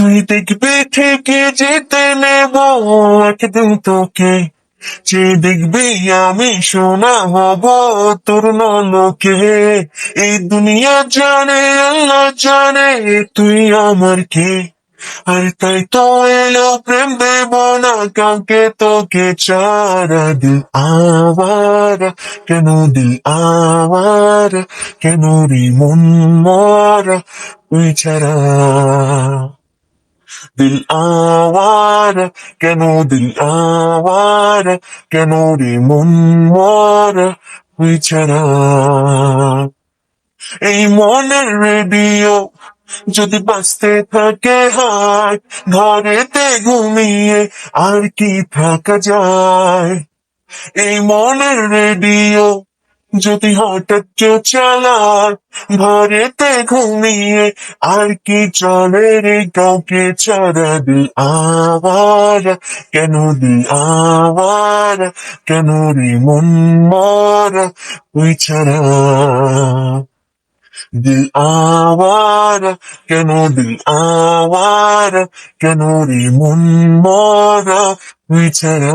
তুই দেখবি ঠিকই যেতে নেব একদিন তোকে, যে দেখবি আমি সোনা হব তোর নলকে। এই দুনিয়া জানে আল্লাহ জানে তুই আমার কে, আর তাই তো এলো প্রেম দেব না কাউকে তোকে ছাড়া। দিল আওয়ারা, কেন দিল আওয়ারা, কেন রে মন মরা তুই ছাড়া। দিল আওয়ারা, কেন দিল আওয়ারা, কেন রে মন মরা তুই ছাড়া। এই মনের রেডিও যদি বাঁচতে থাকে হায়, ঘরেতে ঘুমিয়ে আর কি থাকা যায়। এই মনের রেডিও যদি হঠাৎ কেউ চালায়, ঘরেতে ঘুমিয়ে আর কি চলে রে কাউকে ছাড়া। দিল আওয়ারা, কেন দিল আওয়ারা, কেন রে মন মরা তুই ছাড়া। দিল আওয়ারা, কেন দিল আওয়ারা, কেন রে মন মরা তুই ছাড়া।